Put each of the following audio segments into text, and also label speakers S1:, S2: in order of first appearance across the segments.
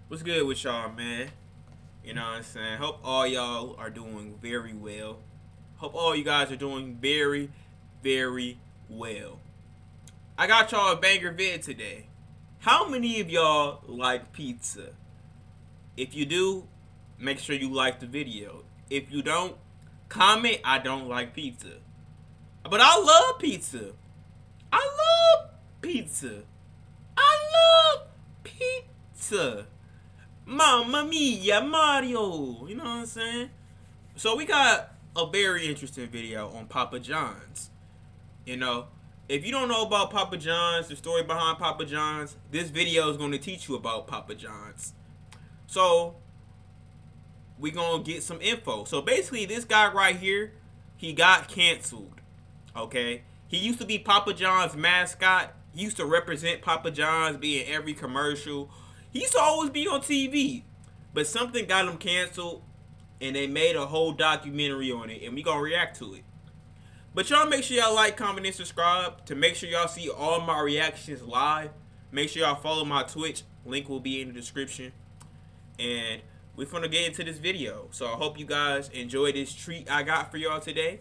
S1: What's good with y'all, man? You know what I'm saying? Hope all y'all are doing very well. Hope all you guys are doing very, very well. I got y'all a banger vid today. How many of y'all like pizza? If you do, make sure you like the video. If you don't, comment I don't like pizza. But I love pizza. I love pizza. I love pizza. Mamma mia, Mario. You know what I'm saying? So we got a very interesting video on Papa John's. You know, if you don't know about Papa John's, the story behind Papa John's, this video is going to teach you about Papa John's. So we going to get some info. So basically, this guy right here, he got canceled. Okay? He used to be Papa John's mascot. He used to represent Papa John's, be in every commercial. He used to always be on TV. But something got him canceled, and they made a whole documentary on it, and we gonna react to it. But y'all make sure y'all like, comment, and subscribe to make sure y'all see all my reactions live. Make sure y'all follow my Twitch. Link will be in the description. And we're gonna get into this video. So I hope you guys enjoy this treat I got for y'all today.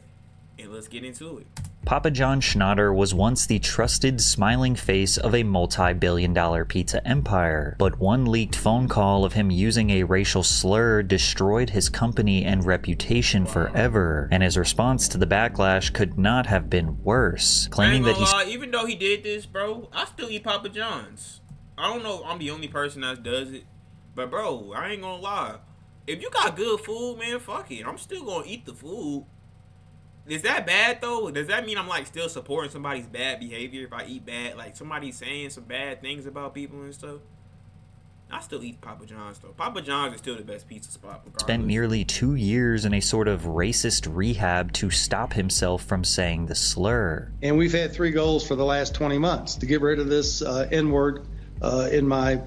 S1: And let's get into it.
S2: Papa John Schnatter was once the trusted, smiling face of a multi-billion-dollar pizza empire, but one leaked phone call of him using a racial slur destroyed his company and reputation forever, and his response to the backlash could not have been worse, claiming that
S1: even though he did this, bro, I still eat Papa John's. I don't know if I'm the only person that does it, but bro, I ain't gonna lie. If you got good food, man, fuck it. I'm still gonna eat the food. Is that bad though? Does that mean I'm like still supporting somebody's bad behavior if I eat bad? Like somebody saying some bad things about people and stuff? I still eat Papa John's though. Papa John's is still the best pizza spot regardless.
S2: Spent nearly 2 years in a sort of racist rehab to stop himself from saying the slur.
S3: And we've had 3 goals for the last 20 months to get rid of this N-word in my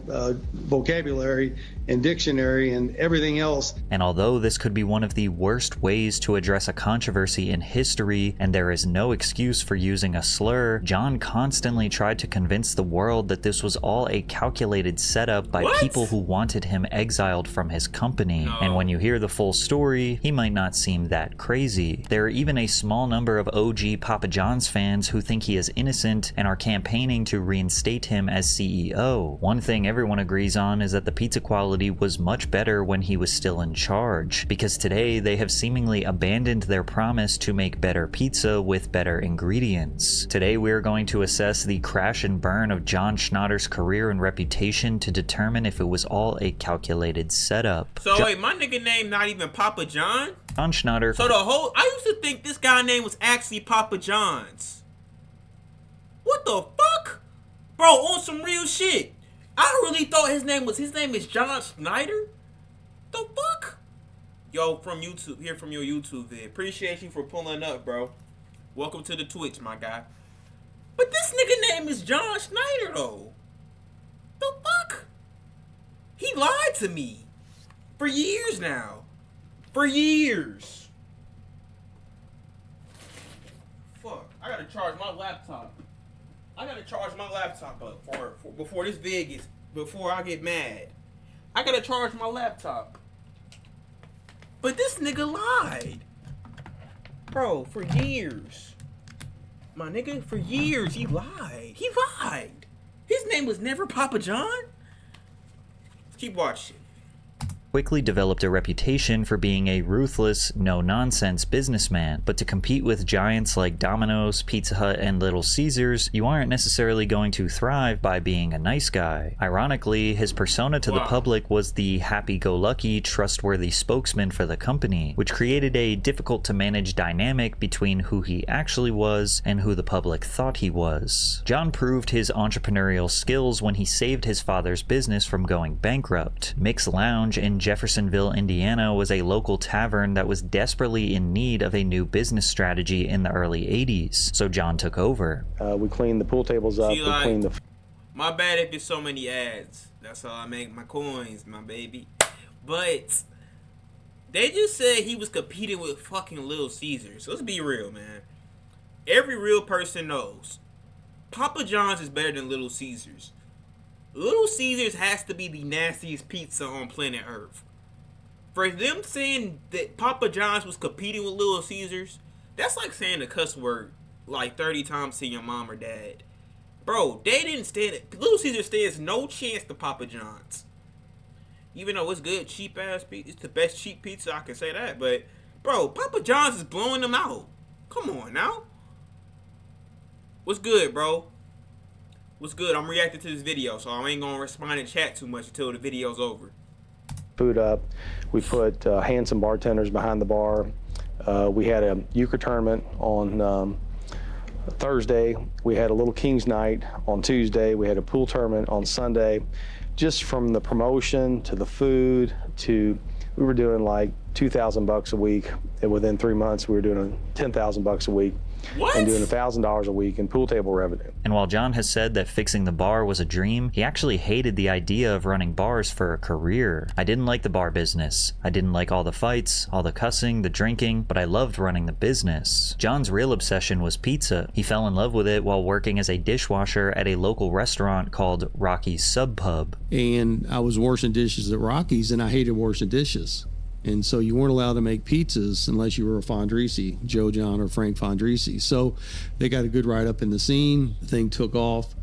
S3: vocabulary and dictionary and everything else.
S2: And although this could be one of the worst ways to address a controversy in history, and there is no excuse for using a slur, John constantly tried to convince the world that this was all a calculated setup by people who wanted him exiled from his company. No. And when you hear the full story, he might not seem that crazy. There are even a small number of OG Papa John's fans who think he is innocent and are campaigning to reinstate him as CEO. One thing everyone agrees on is that the pizza quality was much better when he was still in charge, because today they have seemingly abandoned their promise to make better pizza with better ingredients. Today we are going to assess the crash and burn of John Schnatter's career and reputation to determine if it was all a calculated setup.
S1: So wait, my nigga name not even Papa John?
S2: John Schnatter.
S1: So I used to think this guy name was actually Papa John's. What the fuck? Bro, on some real shit. I really thought his name is John Schneider? The fuck? Yo, from YouTube, here from your YouTube vid. Appreciate you for pulling up, bro. Welcome to the Twitch, my guy. But this nigga name is John Schneider, though. The fuck? He lied to me. For years now. For years. Fuck, I gotta charge my laptop. I gotta charge my laptop up before this vid gets, before I get mad. I gotta charge my laptop. But this nigga lied. Bro, for years. My nigga, for years, he lied. He lied. His name was never Papa John? Keep watching.
S2: Quickly developed a reputation for being a ruthless, no-nonsense businessman, but to compete with giants like Domino's, Pizza Hut, and Little Caesars, you aren't necessarily going to thrive by being a nice guy. Ironically, his persona to the public was the happy-go-lucky, trustworthy spokesman for the company, which created a difficult-to-manage dynamic between who he actually was and who the public thought he was. John proved his entrepreneurial skills when he saved his father's business from going bankrupt. Mick's Lounge in Jeffersonville, Indiana was a local tavern that was desperately in need of a new business strategy in the early 80s, so John took over.
S3: We cleaned the pool tables up, we cleaned the...
S1: My bad if there's so many ads. That's how I make my coins, my baby. But they just said he was competing with fucking Little Caesars. So let's be real, man. Every real person knows Papa John's is better than Little Caesars. Little Caesars has to be the nastiest pizza on planet Earth. For them saying that Papa John's was competing with Little Caesars, that's like saying a cuss word like 30 times to your mom or dad. Bro, they didn't stand it. Little Caesars stands no chance to Papa John's. Even though it's good, cheap ass pizza, it's the best cheap pizza, I can say that. But, bro, Papa John's is blowing them out. Come on now. What's good, bro? What's good? I'm reacting to this video, so I ain't gonna respond in chat too much until the video's over.
S4: Food up. We put handsome bartenders behind the bar. We had a euchre tournament on Thursday. We had a little Kings night on Tuesday. We had a pool tournament on Sunday. Just from the promotion to the food to, we were doing like $2,000 a week, and within 3 months we were doing $10,000 a week.
S1: What?
S4: And doing $1,000 a week in pool table revenue.
S2: And while John has said that fixing the bar was a dream, he actually hated the idea of running bars for a career. I didn't like the bar business. I didn't like all the fights, all the cussing, the drinking, but I loved running the business. John's real obsession was pizza. He fell in love with it while working as a dishwasher at a local restaurant called Rocky's Sub Pub.
S5: And I was washing dishes at Rocky's, and I hated washing dishes. And so you weren't allowed to make pizzas unless you were a Fondrisi, Joe John or Frank Fondrisi. So they got a good write-up in the scene. The thing took off.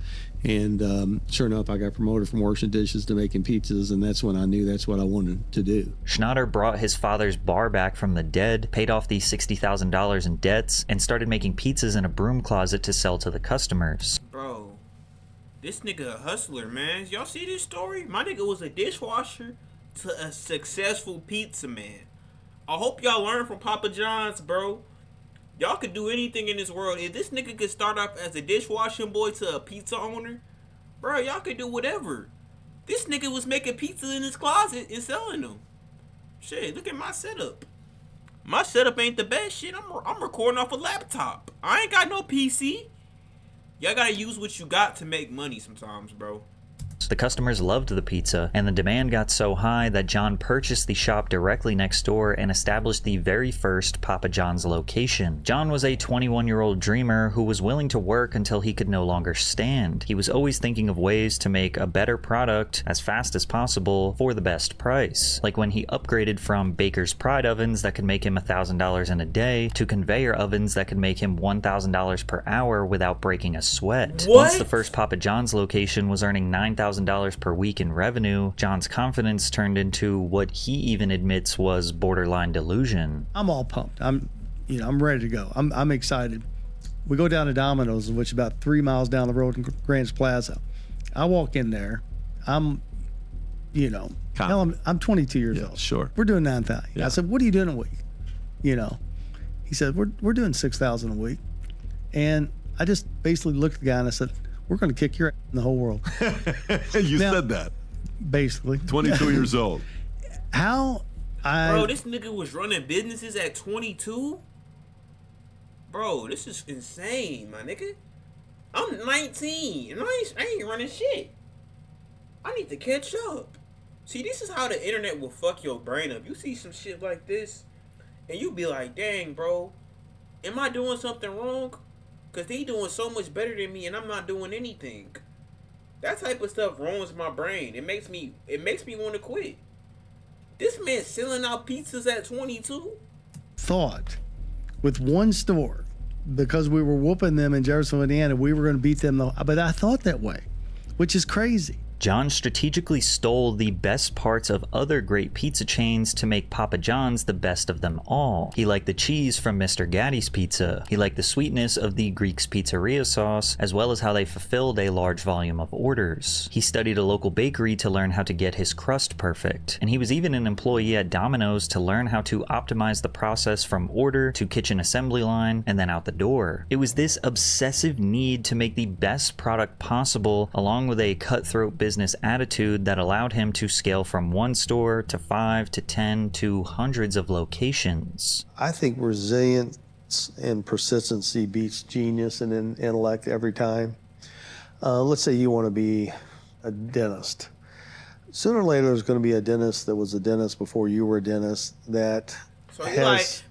S5: And sure enough, I got promoted from washing dishes to making pizzas, and that's when I knew that's what I wanted to do.
S2: Schnatter brought his father's bar back from the dead, paid off the $60,000 in debts, and started making pizzas in a broom closet to sell to the customers.
S1: Bro, this nigga a hustler, man. Y'all see this story? My nigga was a dishwasher to a successful pizza man. I hope y'all learn from Papa John's, bro. Y'all could do anything in this world. If this nigga could start off as a dishwashing boy to a pizza owner, bro, y'all could do whatever. This nigga was making pizza in his closet and selling them. Shit, look at my setup. My setup ain't the best shit. I'm recording off a laptop. I ain't got no PC. Y'all gotta use what you got to make money sometimes, bro.
S2: The customers loved the pizza, and the demand got so high that John purchased the shop directly next door and established the very first Papa John's location. John was a 21-year-old dreamer who was willing to work until he could no longer stand. He was always thinking of ways to make a better product as fast as possible for the best price. Like when he upgraded from Baker's Pride ovens that could make him $1,000 in a day to conveyor ovens that could make him $1,000 per hour without breaking a sweat.
S1: What?
S2: Once the first Papa John's location was earning $9,000 per week in revenue, John's confidence turned into what he even admits was borderline delusion.
S5: I'm all pumped. I'm ready to go. I'm excited. We go down to Domino's, which is about 3 miles down the road in Grants Plaza. I walk in there. I'm 22 years old.
S6: Sure.
S5: We're doing 9,000.
S6: Yeah.
S5: I said, "What are you doing a week?" He said, "We're doing 6,000 a week." And I just basically looked at the guy and I said, "We're going to kick your ass in the whole world."
S6: You
S5: Now-
S6: said that.
S5: Basically.
S6: 22 years old.
S1: Bro, this nigga was running businesses at 22? Bro, this is insane, my nigga. I'm 19, and I ain't running shit. I need to catch up. See, this is how the internet will fuck your brain up. You see some shit like this, and you be like, dang, bro, am I doing something wrong? Because they doing so much better than me, and I'm not doing anything. That type of stuff ruins my brain. It makes me want to quit. This man selling out pizzas at 22?
S5: Thought with one store, because we were whooping them in Jefferson, Indiana, we were going to beat them. But I thought that way, which is crazy.
S2: John strategically stole the best parts of other great pizza chains to make Papa John's the best of them all. He liked the cheese from Mr. Gatti's Pizza. He liked the sweetness of the Greek's Pizzeria sauce, as well as how they fulfilled a large volume of orders. He studied a local bakery to learn how to get his crust perfect. And he was even an employee at Domino's to learn how to optimize the process from order to kitchen assembly line and then out the door. It was this obsessive need to make the best product possible, along with a cutthroat business attitude, that allowed him to scale from one store to 5 to 10 to hundreds of locations.
S4: I think resilience and persistency beats genius and intellect every time. Let's say you want to be a dentist. Sooner or later, there's going to be a dentist that was a dentist before you were a dentist that
S1: So he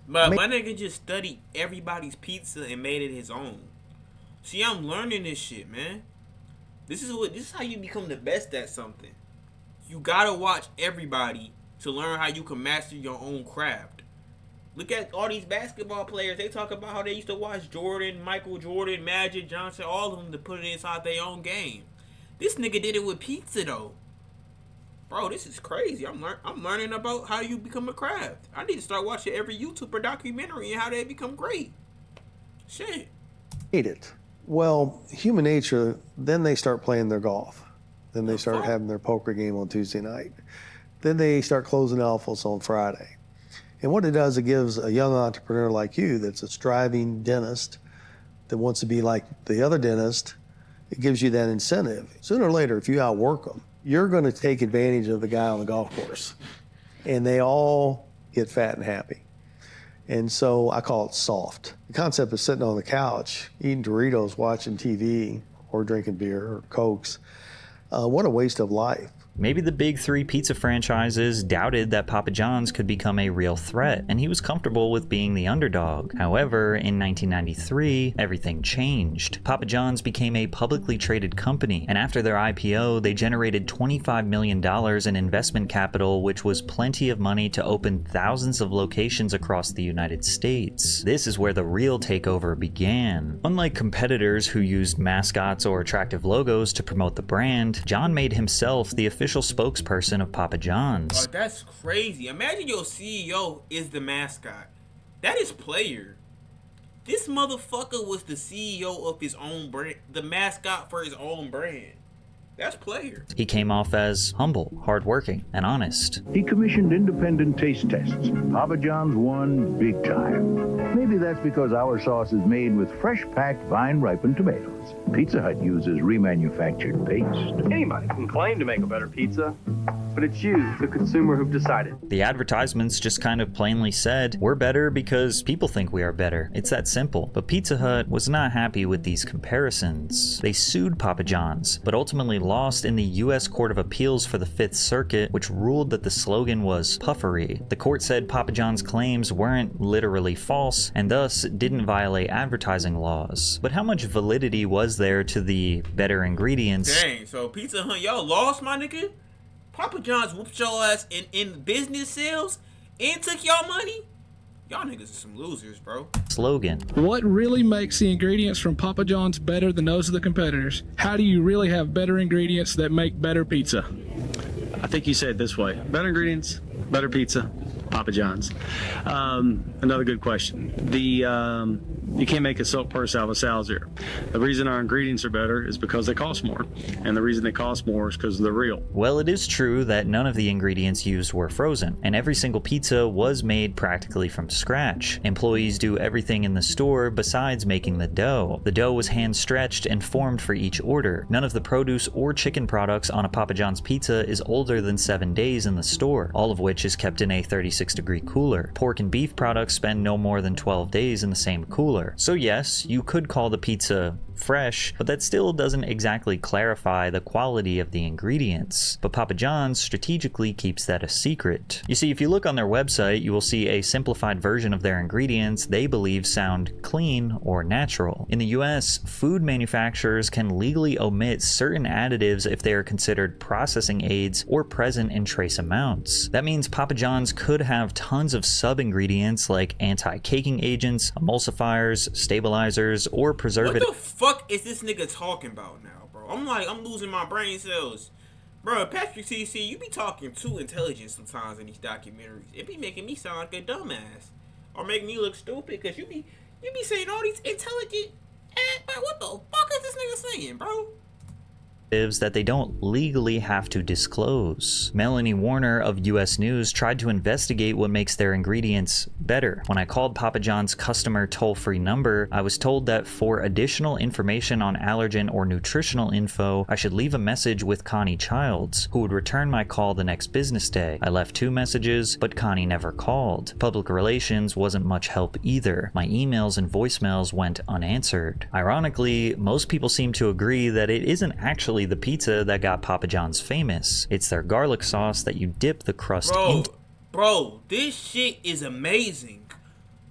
S1: my nigga just studied everybody's pizza and made it his own. See, I'm learning this shit, man. This is how you become the best at something. You gotta watch everybody to learn how you can master your own craft. Look at all these basketball players. They talk about how they used to watch Jordan, Michael Jordan, Magic Johnson, all of them to put it inside their own game. This nigga did it with pizza though. Bro, this is crazy. I'm learning about how you become a craft. I need to start watching every YouTuber documentary and how they become great. Shit.
S3: Hate it. Well, human nature, then they start playing their golf. Then they start having their poker game on Tuesday night. Then they start closing alphas on Friday. And what it does, it gives a young entrepreneur like you that's a striving dentist that wants to be like the other dentist, it gives you that incentive. Sooner or later, if you outwork them, you're going to take advantage of the guy on the golf course. And they all get fat and happy. And so I call it soft. The concept of sitting on the couch, eating Doritos, watching TV, or drinking beer or Cokes, what a waste of life.
S2: Maybe the big three pizza franchises doubted that Papa John's could become a real threat, and he was comfortable with being the underdog. However, in 1993, everything changed. Papa John's became a publicly traded company, and after their IPO, they generated $25 million in investment capital, which was plenty of money to open thousands of locations across the United States. This is where the real takeover began. Unlike competitors who used mascots or attractive logos to promote the brand, John made himself the official spokesperson of Papa John's.
S1: Oh, that's crazy. Imagine your CEO is the mascot. That is player. This motherfucker was the CEO of his own brand, the mascot for his own brand. That's player.
S2: He came off as humble, hardworking, and honest.
S7: He commissioned independent taste tests. Papa John's won big time. Maybe that's because our sauce is made with fresh-packed, vine-ripened tomatoes. Pizza Hut uses remanufactured paste.
S8: Anybody can claim to make a better pizza, but it's you, the consumer, who've decided.
S2: The advertisements just kind of plainly said, we're better because people think we are better. It's that simple. But Pizza Hut was not happy with these comparisons. They sued Papa John's, but ultimately lost in the U.S. Court of Appeals for the Fifth Circuit, which ruled that the slogan was puffery. The court said Papa John's claims weren't literally false, and thus didn't violate advertising laws. But how much validity was there to the better ingredients?
S1: Dang, so Pizza Hut, y'all lost, my nigga? Papa John's whooped y'all ass in business sales and took y'all money? Y'all niggas are some losers, bro.
S2: Slogan.
S9: What really makes the ingredients from Papa John's better than those of the competitors? How do you really have better ingredients that make better pizza?
S8: I think you say it this way. Better ingredients, better pizza, Papa John's. Another good question. You can't make a silk purse out of a Salzir. The reason our ingredients are better is because they cost more. And the reason they cost more is because they're real.
S2: Well, it is true that none of the ingredients used were frozen, and every single pizza was made practically from scratch. Employees do everything in the store besides making the dough. The dough was hand-stretched and formed for each order. None of the produce or chicken products on a Papa John's pizza is older than 7 days in the store, all of which is kept in a 36-degree cooler. Pork and beef products spend no more than 12 days in the same cooler. So yes, you could call the pizza fresh, but that still doesn't exactly clarify the quality of the ingredients. But Papa John's strategically keeps that a secret. You see, if you look on their website, you will see a simplified version of their ingredients they believe sound clean or natural. In the US, food manufacturers can legally omit certain additives if they are considered processing aids or present in trace amounts. That means Papa John's could have tons of sub-ingredients like anti-caking agents, emulsifiers, stabilizers, or preservatives.
S1: What the fuck is this nigga talking about now, bro? I'm losing my brain cells. Bro, Patrick TC, you be talking too intelligent sometimes in these documentaries. It be making me sound like a dumbass. Or making me look stupid, because you be saying all these intelligent bro, what the fuck is this nigga saying, bro?
S2: That they don't legally have to disclose. Melanie Warner of US News tried to investigate what makes their ingredients better. When I called Papa John's customer toll-free number, I was told that for additional information on allergen or nutritional info, I should leave a message with Connie Childs, who would return my call the next business day. I left 2 messages, but Connie never called. Public relations wasn't much help either. My emails and voicemails went unanswered. Ironically, most people seem to agree that it isn't actually the pizza that got Papa John's famous. It's their garlic sauce that you dip the crust into.
S1: Bro, this shit is amazing.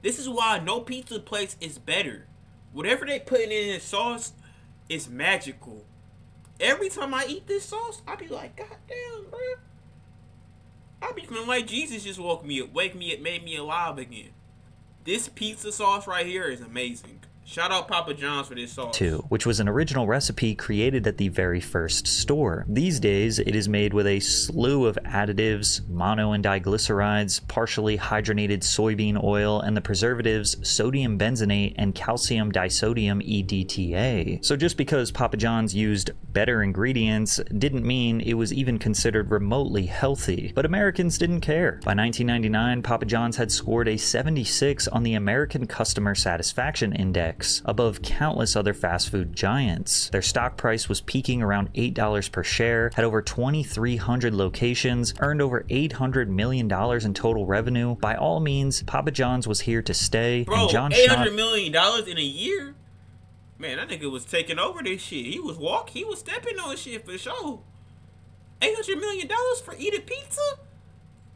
S1: This is why no pizza place is better. Whatever they putting in sauce is magical. every time I eat this sauce, I be like, God damn, bro. I be feeling like Jesus just woke me up, made me alive again. This pizza sauce right here is amazing. Shout out Papa John's for this sauce.
S2: Which was an original recipe created at the very first store. These days, it is made with a slew of additives, mono and diglycerides, partially hydrogenated soybean oil, and the preservatives sodium benzenate and calcium disodium EDTA. So just because Papa John's used better ingredients didn't mean it was even considered remotely healthy. But Americans didn't care. By 1999, Papa John's had scored a 76 on the American Customer Satisfaction Index, above countless other fast food giants. Their stock price was peaking around $8 per share, had over 2,300 locations, earned over $800 million in total revenue. By all means, Papa John's was here to stay.
S1: Bro,
S2: and John
S1: $800 million in a year? Man, that nigga was taking over this shit. He was stepping on shit for sure. $800 million for eating pizza?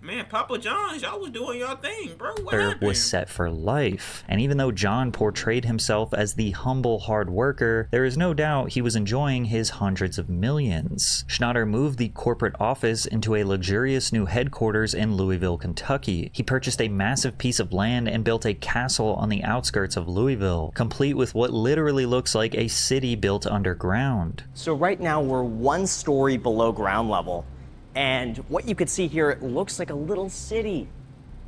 S1: Man, Papa John's, y'all was doing y'all thing, bro. What happened?
S2: Was set for life. And even though John portrayed himself as the humble hard worker, there is no doubt he was enjoying his hundreds of millions. Schnatter moved the corporate office into a luxurious new headquarters in Louisville, Kentucky. He purchased a massive piece of land and built a castle on the outskirts of Louisville, complete with what literally looks like a city built underground.
S10: So right now we're 1 story below ground level. And what you could see here, it looks like a little city.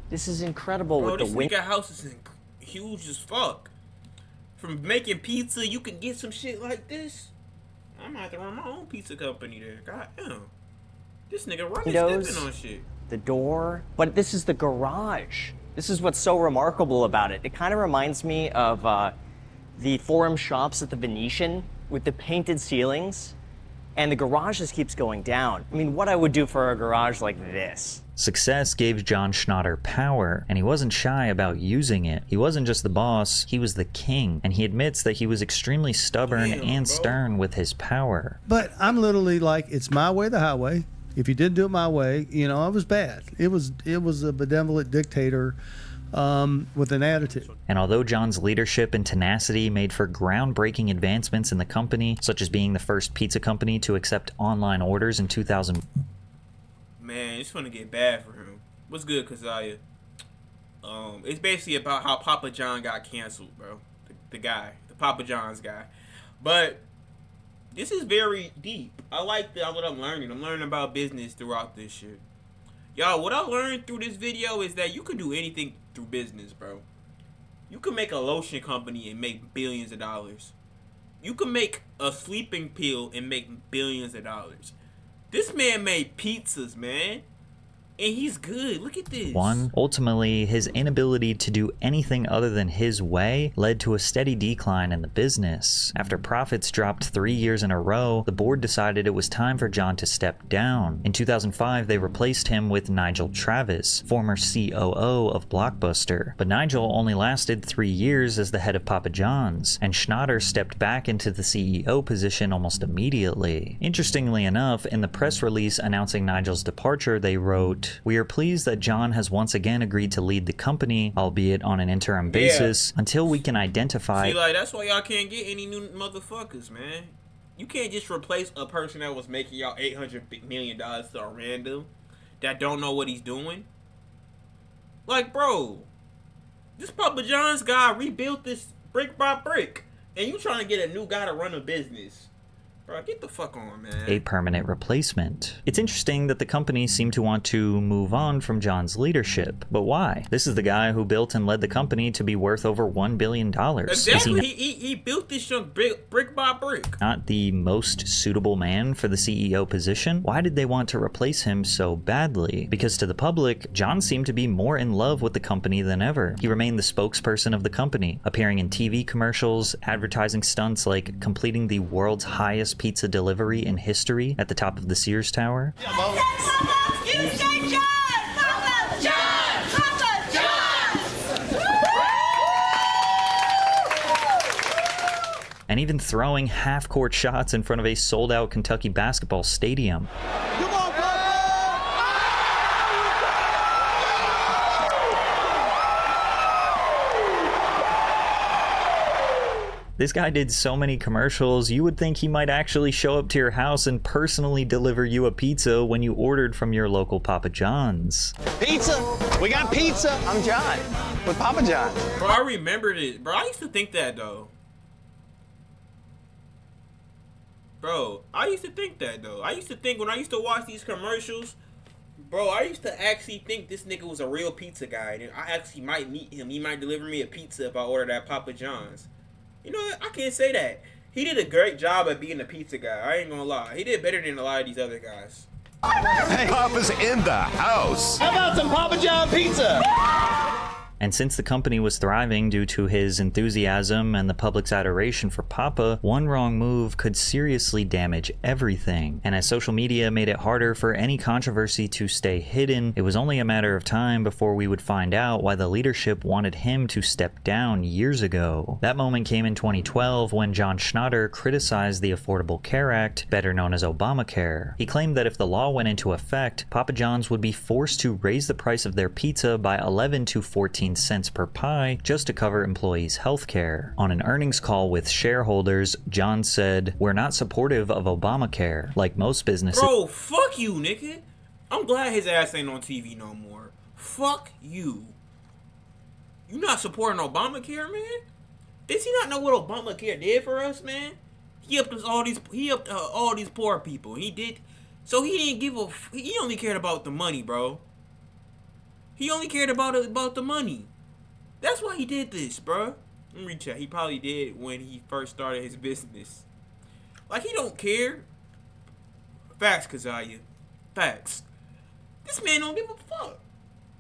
S10: This is incredible.
S1: Bro,
S10: with the
S1: this nigga house is huge as fuck. From making pizza, you can get some shit like this. I might have to run my own pizza company there. God damn. This nigga running, stepping on shit.
S10: The door. But this is the garage. This is what's so remarkable about it. It kind of reminds me of the Forum shops at the Venetian with the painted ceilings. And the garage just keeps going down. I mean, what I would do for a garage like this.
S2: Success gave John Schnatter power, and he wasn't shy about using it. He wasn't just the boss, he was the king, and he admits that he was extremely stubborn and stern with his power.
S3: But I'm literally like, it's my way, the highway. If you didn't do it my way, you know, I was bad. It was a benevolent dictator with an attitude.
S2: And although John's leadership and tenacity made for groundbreaking advancements in the company, such as being the first pizza company to accept online orders in 2000.
S1: Man, it's gonna get bad for him. What's good, Kazaya? It's basically about how Papa John got canceled, bro. The Papa John's guy. But this is very deep. I like what I'm learning. I'm learning about business throughout this shit. Y'all, what I learned through this video is that you can do anything through business, bro. You can make a lotion company and make billions of dollars. You can make a sleeping pill and make billions of dollars. This man made pizzas, man. And he's good. Look at this.
S2: Ultimately, his inability to do anything other than his way led to a steady decline in the business. After profits dropped 3 years in a row, the board decided it was time for John to step down. In 2005, they replaced him with Nigel Travis, former COO of Blockbuster. But Nigel only lasted 3 years as the head of Papa John's, and Schnatter stepped back into the CEO position almost immediately. Interestingly enough, in the press release announcing Nigel's departure, they wrote, "We are pleased that John has once again agreed to lead the company, albeit on an interim basis, until we can identify..."
S1: See, like, that's why y'all can't get any new motherfuckers, man. You can't just replace a person that was making y'all $800 million to a random that don't know what he's doing. Like, bro, this Papa John's guy rebuilt this brick by brick, and you trying to get a new guy to run a business. Bro, get the fuck on, man.
S2: A permanent replacement. It's interesting that the company seemed to want to move on from John's leadership, but why? This is the guy who built and led the company to be worth over $1 billion.
S1: Exactly. He built this junk brick by brick.
S2: Not the most suitable man for the CEO position? Why did they want to replace him so badly? Because to the public, John seemed to be more in love with the company than ever. He remained the spokesperson of the company, appearing in TV commercials, advertising stunts like completing the world's highest pizza delivery in history at the top of the Sears Tower.
S11: You say John! Papa John! Papa John!
S2: And even throwing half-court shots in front of a sold-out Kentucky basketball stadium. This guy did so many commercials, you would think he might actually show up to your house and personally deliver you a pizza when you ordered from your local Papa John's.
S12: Pizza! We got pizza! I'm John with Papa John.
S1: Bro, I remember this. Bro, I used to think that, though. Bro, I used to think that, though. I used to think when I used to watch these commercials, bro, I used to actually think this nigga was a real pizza guy. And I actually might meet him. He might deliver me a pizza if I order at Papa John's. You know what? I can't say that. He did a great job at being a pizza guy. I ain't gonna lie. He did better than a lot of these other guys.
S6: Hey, Papa's in the house.
S12: How about some Papa John pizza?
S2: And since the company was thriving due to his enthusiasm and the public's adoration for Papa, one wrong move could seriously damage everything. And as social media made it harder for any controversy to stay hidden, it was only a matter of time before we would find out why the leadership wanted him to step down years ago. That moment came in 2012 when John Schnatter criticized the Affordable Care Act, better known as Obamacare. He claimed that if the law went into effect, Papa John's would be forced to raise the price of their pizza by 11 to 14 cents per pie just to cover employees' health care. On an earnings call with shareholders, John said, "We're not supportive of Obamacare, like most businesses."
S1: Bro, fuck you, nigga. I'm glad his ass ain't on TV no more. Fuck you. You not supporting Obamacare, man? Does he not know what Obamacare did for us, man? He helped us all these poor people. He did. So he didn't give a. He only cared about the money, bro. He only cared about the money. That's why he did this, bro. Let me recheck. He probably did when he first started his business. Like, he don't care. Facts, Kazaya. Facts. This man don't give a fuck.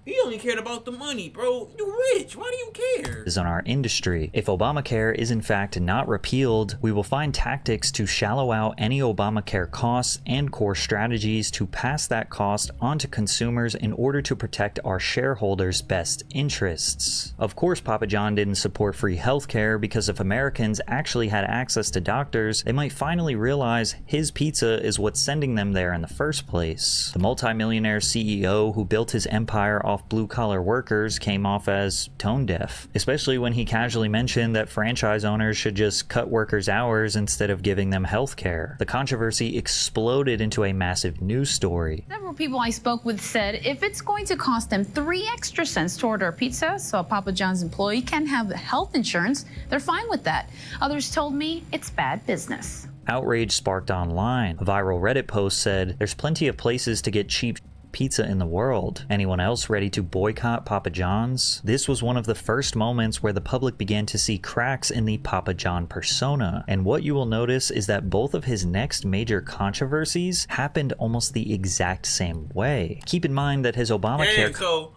S1: He only cared about the money, bro. You rich. Why do you care?
S2: On our industry. If Obamacare is in fact not repealed, we will find tactics to shallow out any Obamacare costs and core strategies to pass that cost onto consumers in order to protect our shareholders' best interests. Of course, Papa John didn't support free healthcare because if Americans actually had access to doctors, they might finally realize his pizza is what's sending them there in the first place. The multimillionaire CEO who built his empire off blue-collar workers came off as tone deaf, especially when he casually mentioned that franchise owners should just cut workers' hours instead of giving them health care. The controversy exploded into a massive news story.
S13: Several people I spoke with said if it's going to cost them 3 extra cents to order a pizza so a Papa John's employee can have health insurance, they're fine with that. Others told me it's bad business.
S2: Outrage sparked online. A viral Reddit post said, "There's plenty of places to get cheap pizza in the world. Anyone else ready to boycott Papa John's?" This was one of the first moments where the public began to see cracks in the Papa John persona. And what you will notice is that both of his next major controversies happened almost the exact same way. Keep in mind that his Obamacare...
S1: And so,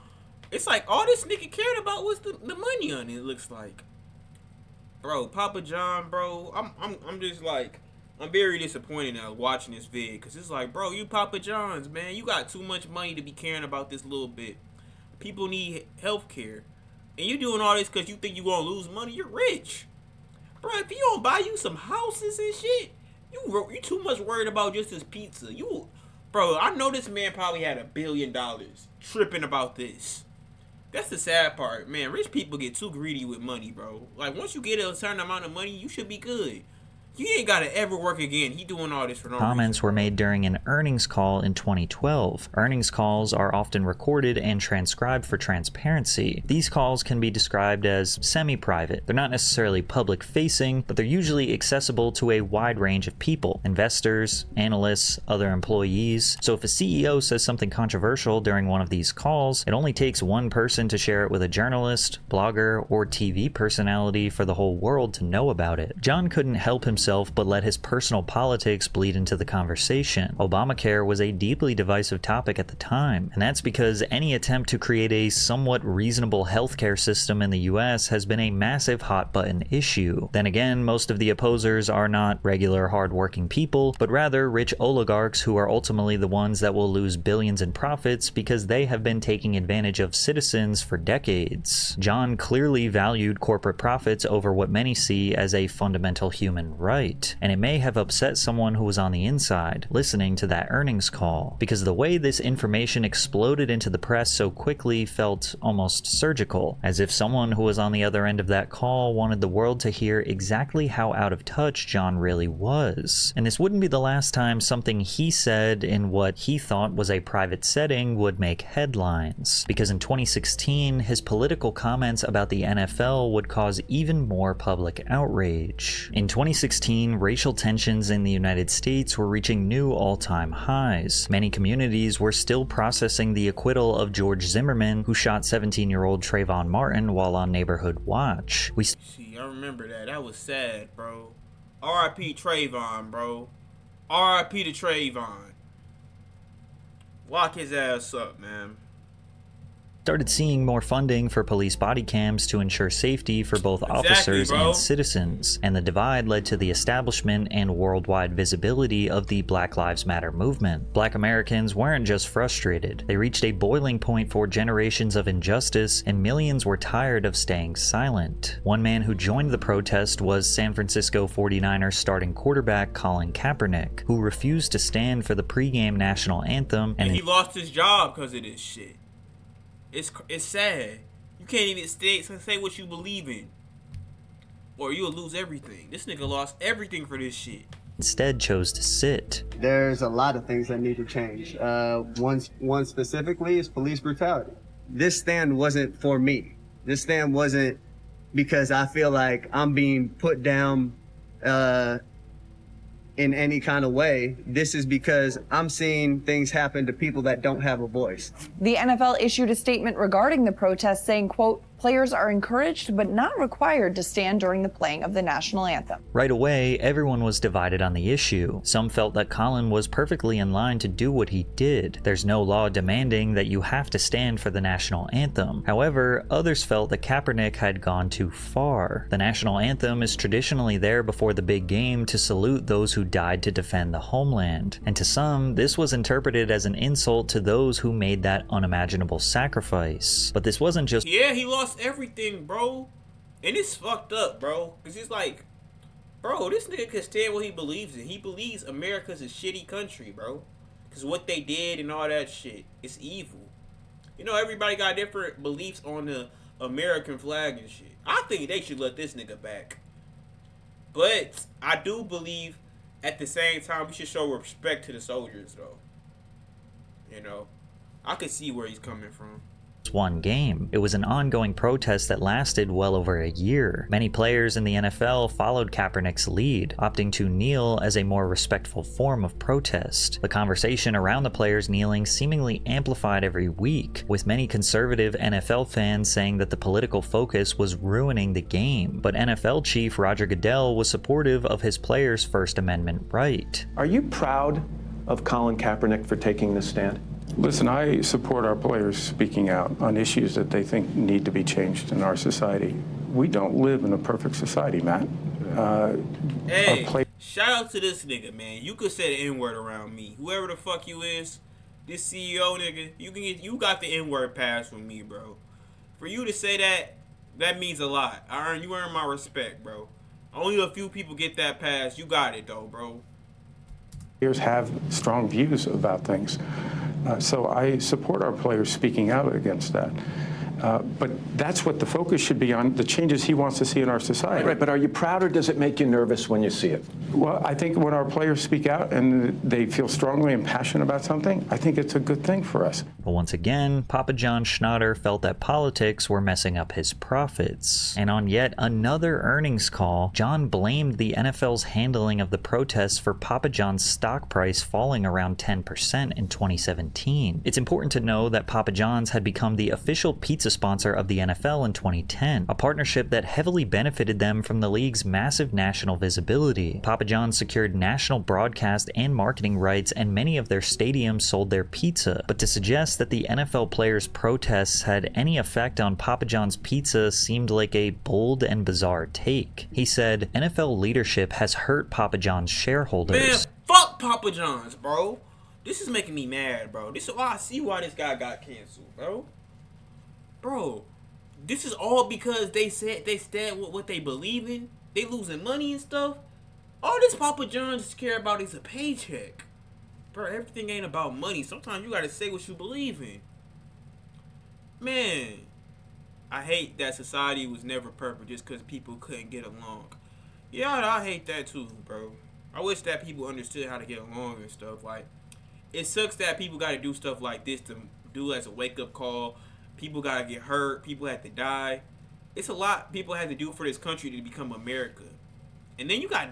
S1: it's like all this nigga cared about was the money on it, looks like. Bro, Papa John, bro, I'm just like... I'm very disappointed now watching this vid because it's like, bro, you Papa John's, man. You got too much money to be caring about this little bit. People need health care. And you doing all this because you think you going to lose money. You're rich. Bro, if he don't buy you some houses and shit, you too much worried about just his pizza. Bro, I know this man probably had $1 billion tripping about this. That's the sad part. Man, rich people get too greedy with money, bro. Like, once you get a certain amount of money, you should be good. You ain't gotta ever work again. He doing all this for no reason.
S2: Comments were made during an earnings call in 2012. Earnings calls are often recorded and transcribed for transparency. These calls can be described as semi-private. They're not necessarily public-facing, but they're usually accessible to a wide range of people: investors, analysts, other employees. So if a CEO says something controversial during one of these calls, it only takes one person to share it with a journalist, blogger, or TV personality for the whole world to know about it. John couldn't help himself but let his personal politics bleed into the conversation. Obamacare was a deeply divisive topic at the time, and that's because any attempt to create a somewhat reasonable healthcare system in the US has been a massive hot-button issue. Then again, most of the opposers are not regular hard-working people, but rather rich oligarchs who are ultimately the ones that will lose billions in profits because they have been taking advantage of citizens for decades. John clearly valued corporate profits over what many see as a fundamental human right. right, and it may have upset someone who was on the inside listening to that earnings call, because the way this information exploded into the press so quickly felt almost surgical, as if someone who was on the other end of that call wanted the world to hear exactly how out of touch John really was. And this wouldn't be the last time something he said in what he thought was a private setting would make headlines, because in 2016, his political comments about the NFL would cause even more public outrage. In 2016, racial tensions in the United States were reaching new all-time highs. Many communities were still processing the acquittal of George Zimmerman, who shot 17-year-old Trayvon Martin while on Neighborhood Watch.
S1: See, I remember that. That was sad, bro. R.I.P. Trayvon, bro. R.I.P. to Trayvon. Lock his ass up, man.
S2: Started seeing more funding for police body cams to ensure safety for both officers and citizens, and the divide led to the establishment and worldwide visibility of the Black Lives Matter movement. Black Americans weren't just frustrated, they reached a boiling point for generations of injustice, and millions were tired of staying silent. One man who joined the protest was San Francisco 49ers starting quarterback Colin Kaepernick, who refused to stand for the pregame national anthem,
S1: and he lost his job because of this shit. It's sad. You can't even say what you believe in, or you'll lose everything. This nigga lost everything for this shit.
S2: Instead chose to sit.
S14: There's a lot of things that need to change. One specifically is police brutality. This stand wasn't for me. This stand wasn't because I feel like I'm being put down in any kind of way. This is because I'm seeing things happen to people that don't have a voice.
S15: The NFL issued a statement regarding the protest saying, quote, "Players are encouraged but not required to stand during the playing of the national anthem."
S2: Right away, everyone was divided on the issue. Some felt that Colin was perfectly in line to do what he did. There's no law demanding that you have to stand for the national anthem. However, others felt that Kaepernick had gone too far. The national anthem is traditionally there before the big game to salute those who died to defend the homeland. And to some, this was interpreted as an insult to those who made that unimaginable sacrifice. But this wasn't just—
S1: Yeah, he lost everything, bro, and it's fucked up, bro, because it's like, bro, this nigga can stand what he believes in. He believes America's a shitty country, bro, because what they did and all that shit, it's evil. You know, everybody got different beliefs on the American flag and shit. I think they should let this nigga back, but I do believe at the same time we should show respect to the soldiers, though. You know, I can see where he's coming from.
S2: One game. It was an ongoing protest that lasted well over a year. Many players in the NFL followed Kaepernick's lead, opting to kneel as a more respectful form of protest. The conversation around the players kneeling seemingly amplified every week, with many conservative NFL fans saying that the political focus was ruining the game. But NFL chief Roger Goodell was supportive of his players' First Amendment right.
S16: Are you proud of Colin Kaepernick for taking this stand?
S17: Listen, I support our players speaking out on issues that they think need to be changed in our society. We don't live in a perfect society, Matt.
S1: Hey, shout out to this nigga, man. You could say the N-word around me. Whoever the fuck you is, this CEO nigga, you got the N-word pass from me, bro. For you to say that means a lot. You earn my respect, bro. Only a few people get that pass. You got it, though, bro.
S17: Players have strong views about things. So I support our players speaking out against that. But that's what the focus should be on, the changes he wants to see in our society.
S16: Right, but are you proud or does it make you nervous when you see it?
S17: Well, I think when our players speak out and they feel strongly and passionate about something, I think it's a good thing for us.
S2: But once again, Papa John Schnatter felt that politics were messing up his profits. And on yet another earnings call, John blamed the NFL's handling of the protests for Papa John's stock price falling around 10% in 2017. It's important to know that Papa John's had become the official pizza sponsor of the NFL in 2010, a partnership that heavily benefited them from the league's massive national visibility. Papa John's secured national broadcast and marketing rights, and many of their stadiums sold their pizza. But to suggest that the NFL players' protests had any effect on Papa John's pizza seemed like a bold and bizarre take. He said, NFL leadership has hurt Papa John's shareholders.
S1: Man, fuck Papa John's, bro. This is making me mad, bro. This is why I see why this guy got canceled, bro. Bro, this is all because they said they stand with what they believe in. They losing money and stuff. All this Papa John's care about is a paycheck. Bro, everything ain't about money. Sometimes you gotta say what you believe in. Man, I hate that society was never perfect just because people couldn't get along. Yeah, I hate that too, bro. I wish that people understood how to get along and stuff. Like, it sucks that people gotta do stuff like this to do as a wake-up call. People gotta get hurt. People have to die. It's a lot people had to do for this country to become America. And then you got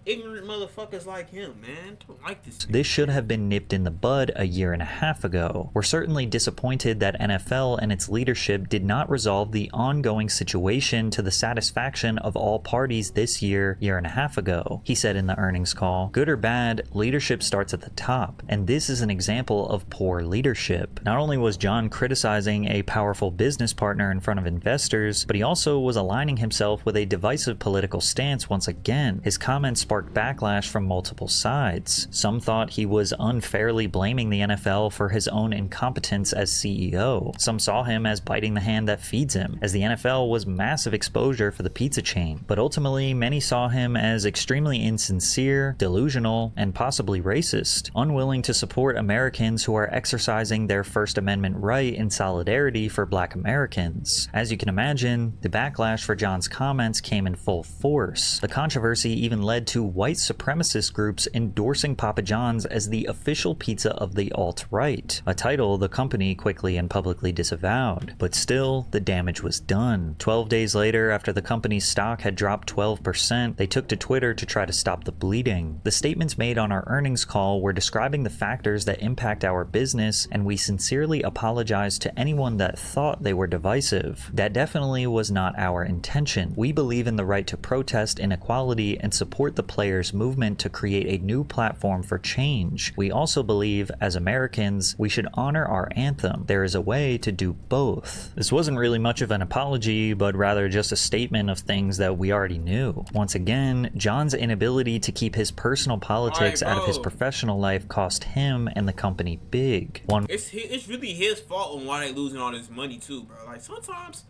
S1: ignorant motherfuckers like him, man. Don't like this.
S2: This should have been nipped in the bud a year and a half ago. We're certainly disappointed that NFL and its leadership did not resolve the ongoing situation to the satisfaction of all parties this year and a half ago. He said in the earnings call, "Good or bad, leadership starts at the top, and this is an example of poor leadership." Not only was John criticizing a powerful business partner in front of investors, but he also was aligning himself with a divisive political stance once again. His comments sparked backlash from multiple sides. Some thought he was unfairly blaming the NFL for his own incompetence as CEO. Some saw him as biting the hand that feeds him, as the NFL was massive exposure for the pizza chain. But ultimately, many saw him as extremely insincere, delusional, and possibly racist, unwilling to support Americans who are exercising their First Amendment right in solidarity for Black Americans. As you can imagine, the backlash for John's comments came in full force. The controversy even led to white supremacist groups endorsing Papa John's as the official pizza of the alt-right, a title the company quickly and publicly disavowed. But still, the damage was done. 12 days later, after the company's stock had dropped 12%, they took to Twitter to try to stop the bleeding. The statements made on our earnings call were describing the factors that impact our business, and we sincerely apologize to anyone that thought they were divisive. That definitely was not our intention. We believe in the right to protest inequality and support the players' movement to create a new platform for change. We also believe, as Americans, we should honor our anthem. There is a way to do both. This wasn't really much of an apology, but rather just a statement of things that we already knew. Once again, John's inability to keep his personal politics out of his professional life cost him and the company big.
S1: It's really his fault on why they losing all this money too, bro. Like, sometimes,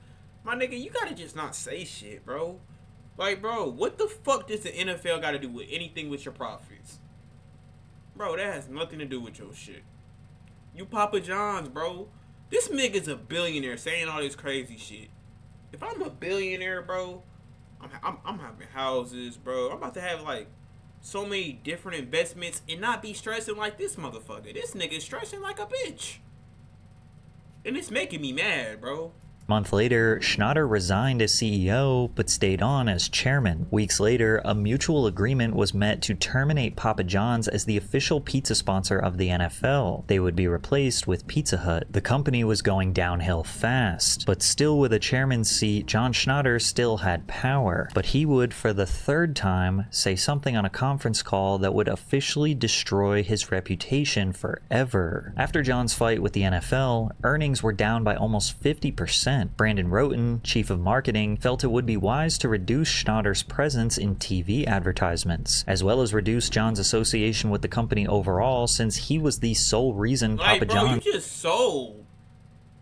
S1: my nigga, you gotta just not say shit, bro. Like, bro, what the fuck does the NFL got to do with anything with your profits? Bro, that has nothing to do with your shit. You Papa John's, bro. This nigga's a billionaire saying all this crazy shit. If I'm a billionaire, bro, I'm having houses, bro. I'm about to have, like, so many different investments and not be stressing like this motherfucker. This nigga's stressing like a bitch. And it's making me mad, bro.
S2: A month later, Schnatter resigned as CEO but stayed on as chairman. Weeks later, a mutual agreement was met to terminate Papa John's as the official pizza sponsor of the NFL. They would be replaced with Pizza Hut. The company was going downhill fast, but still with a chairman's seat, John Schnatter still had power. But he would, for the third time, say something on a conference call that would officially destroy his reputation forever. After John's fight with the NFL, earnings were down by almost 50%. Brandon Roten, chief of marketing, felt it would be wise to reduce Schnatter's presence in TV advertisements, as well as reduce John's association with the company overall, since he was the sole reason Papa John...
S1: You just sold.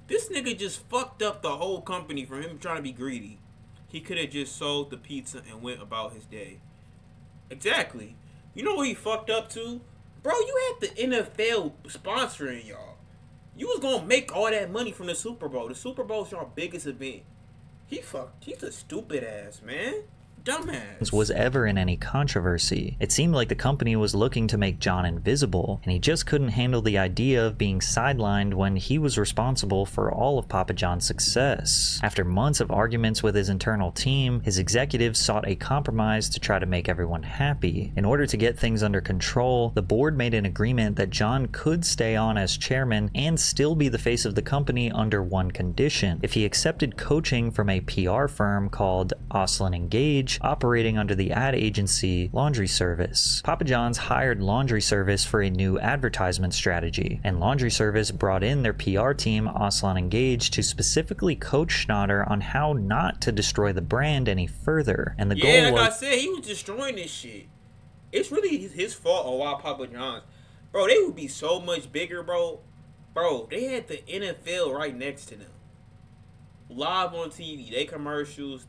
S1: This nigga just fucked up the whole company for him trying to be greedy. He could have just sold the pizza and went about his day. Exactly. You know what he fucked up to? Bro, you had the NFL sponsoring y'all. You was gonna make all that money from the Super Bowl. The Super Bowl's your biggest event. He's a stupid ass, man. Dumbass.
S2: Was ever in any controversy. It seemed like the company was looking to make John invisible, and he just couldn't handle the idea of being sidelined when he was responsible for all of Papa John's success. After months of arguments with his internal team, his executives sought a compromise to try to make everyone happy. In order to get things under control, the board made an agreement that John could stay on as chairman and still be the face of the company under one condition: if he accepted coaching from a PR firm called Oslin & Gage, operating under the ad agency Laundry Service. Papa John's hired Laundry Service for a new advertisement strategy, and Laundry Service brought in their PR team, Oslin & Gage, to specifically coach Schnatter on how not to destroy the brand any further. And the goal was...
S1: like I said, he was destroying this shit. It's really his fault on why Papa John's. Bro, they would be so much bigger, bro. Bro, they had the NFL right next to them. Live on TV, they commercials,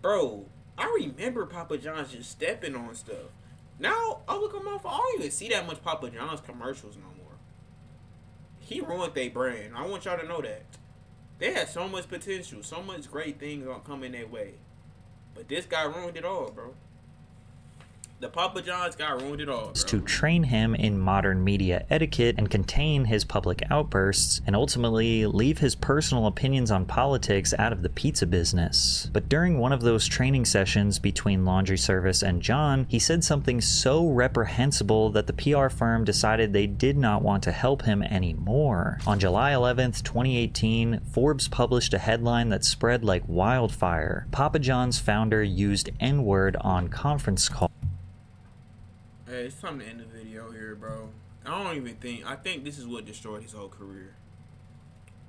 S1: Bro, I remember Papa John's just stepping on stuff. Now I look at my phone, I don't even see that much Papa John's commercials no more. He ruined their brand. I want y'all to know that. They had so much potential, so much great things coming their way. But this guy ruined it all, bro. The Papa John's guy ruined it all, bro.
S2: To train him in modern media etiquette and contain his public outbursts, and ultimately leave his personal opinions on politics out of the pizza business. But during one of those training sessions between laundry service and John, he said something so reprehensible that the PR firm decided they did not want to help him anymore. On July 11th, 2018, Forbes published a headline that spread like wildfire. Papa John's founder used N-word on conference call.
S1: Hey, it's time to end the video here, bro. I think this is what destroyed his whole career.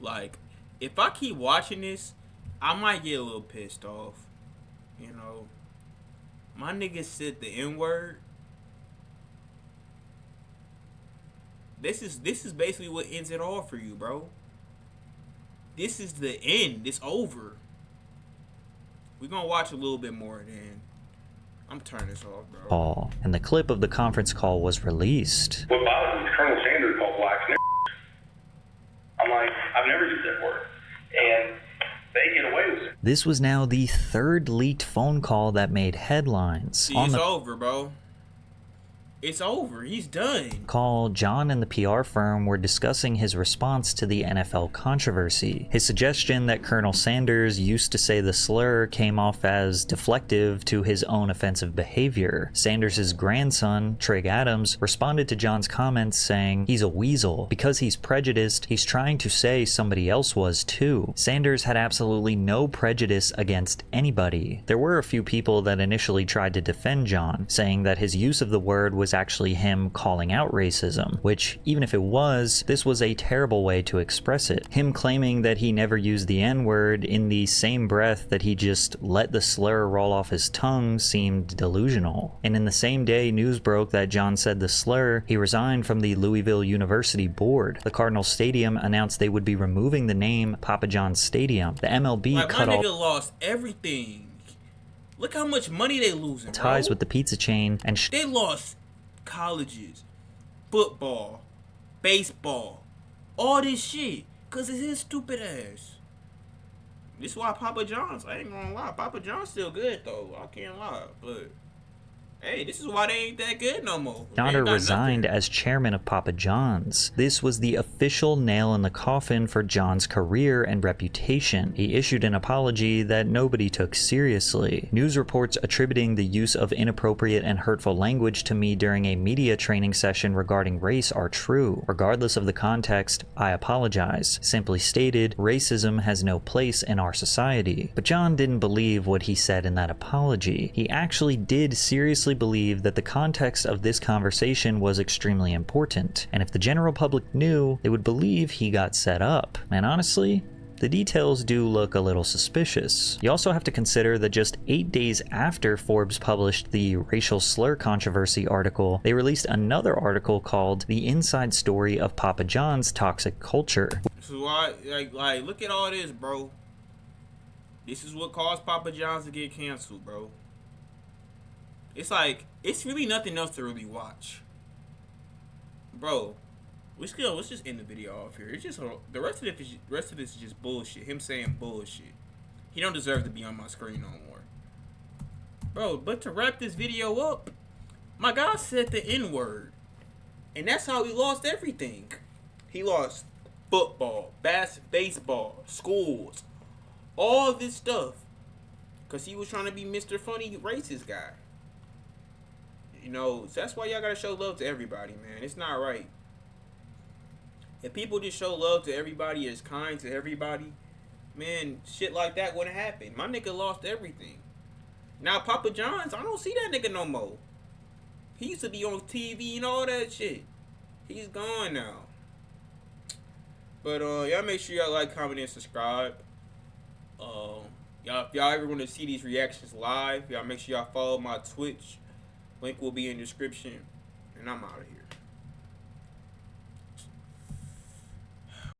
S1: Like, if I keep watching this, I might get a little pissed off. You know, my nigga said the N-word. This is basically what ends it all for you, bro. This is the end. It's over. We're gonna watch a little bit more then. I'm turning this off, bro.
S2: Call, and the clip of the conference call was released.
S18: What bothers me is Colonel Sanders called blacks n****. I'm like, I've never used that word. And they get away with it.
S2: This was now the third leaked phone call that made headlines.
S1: See, it's over, bro. It's over. He's done.
S2: Call, John and the PR firm were discussing his response to the NFL controversy. His suggestion that Colonel Sanders used to say the slur came off as deflective to his own offensive behavior. Sanders' grandson, Trig Adams, responded to John's comments saying, "He's a weasel. Because he's prejudiced, he's trying to say somebody else was too." Sanders had absolutely no prejudice against anybody. There were a few people that initially tried to defend John, saying that his use of the word was actually him calling out racism, which, even if it was, this was a terrible way to express it. Him claiming that he never used the N-word in the same breath that he just let the slur roll off his tongue seemed delusional. And in the same day news broke that John said the slur, he resigned from the Louisville University board. The Cardinal Stadium announced they would be removing the name Papa John's Stadium. The MLB cut
S1: my
S2: off
S1: nigga lost everything. Look how much money they losing,
S2: ties
S1: bro.
S2: with the pizza chain, and
S1: they lost colleges, football, baseball, all this shit because of his stupid ass. This is why Papa John's, I ain't gonna lie, Papa John's still good though, I can't lie, but hey, this is why they ain't that good no more.
S2: Donner resigned as chairman of Papa John's. This was the official nail in the coffin for John's career and reputation. He issued an apology that nobody took seriously. News reports attributing the use of inappropriate and hurtful language to me during a media training session regarding race are true. Regardless of the context, I apologize. Simply stated, racism has no place in our society. But John didn't believe what he said in that apology. He actually did seriously believe that the context of this conversation was extremely important, and if the general public knew, they would believe he got set up. And honestly, the details do look a little suspicious. You also have to consider that just 8 days after Forbes published the racial slur controversy article, they released another article called The Inside Story of Papa John's Toxic Culture.
S1: This is why, like, look at all this, bro. This is what caused Papa John's to get canceled, bro. It's like, it's really nothing else to really watch. Bro, let's just end the video off here. It's just, the rest of this is just bullshit. Him saying bullshit. He don't deserve to be on my screen no more. Bro, but to wrap this video up, my guy said the N-word. And that's how he lost everything. He lost football, baseball, schools, all this stuff. Because he was trying to be Mr. Funny racist guy. You know, so that's why y'all gotta show love to everybody, man. It's not right. If people just show love to everybody, is kind to everybody, man, shit like that wouldn't happen. My nigga lost everything. Now Papa John's, I don't see that nigga no more. He used to be on TV and all that shit. He's gone now. But y'all make sure y'all like, comment, and subscribe. Y'all, if y'all ever want to see these reactions live, y'all make sure y'all follow my Twitch. Link will be in the description. And I'm out of here.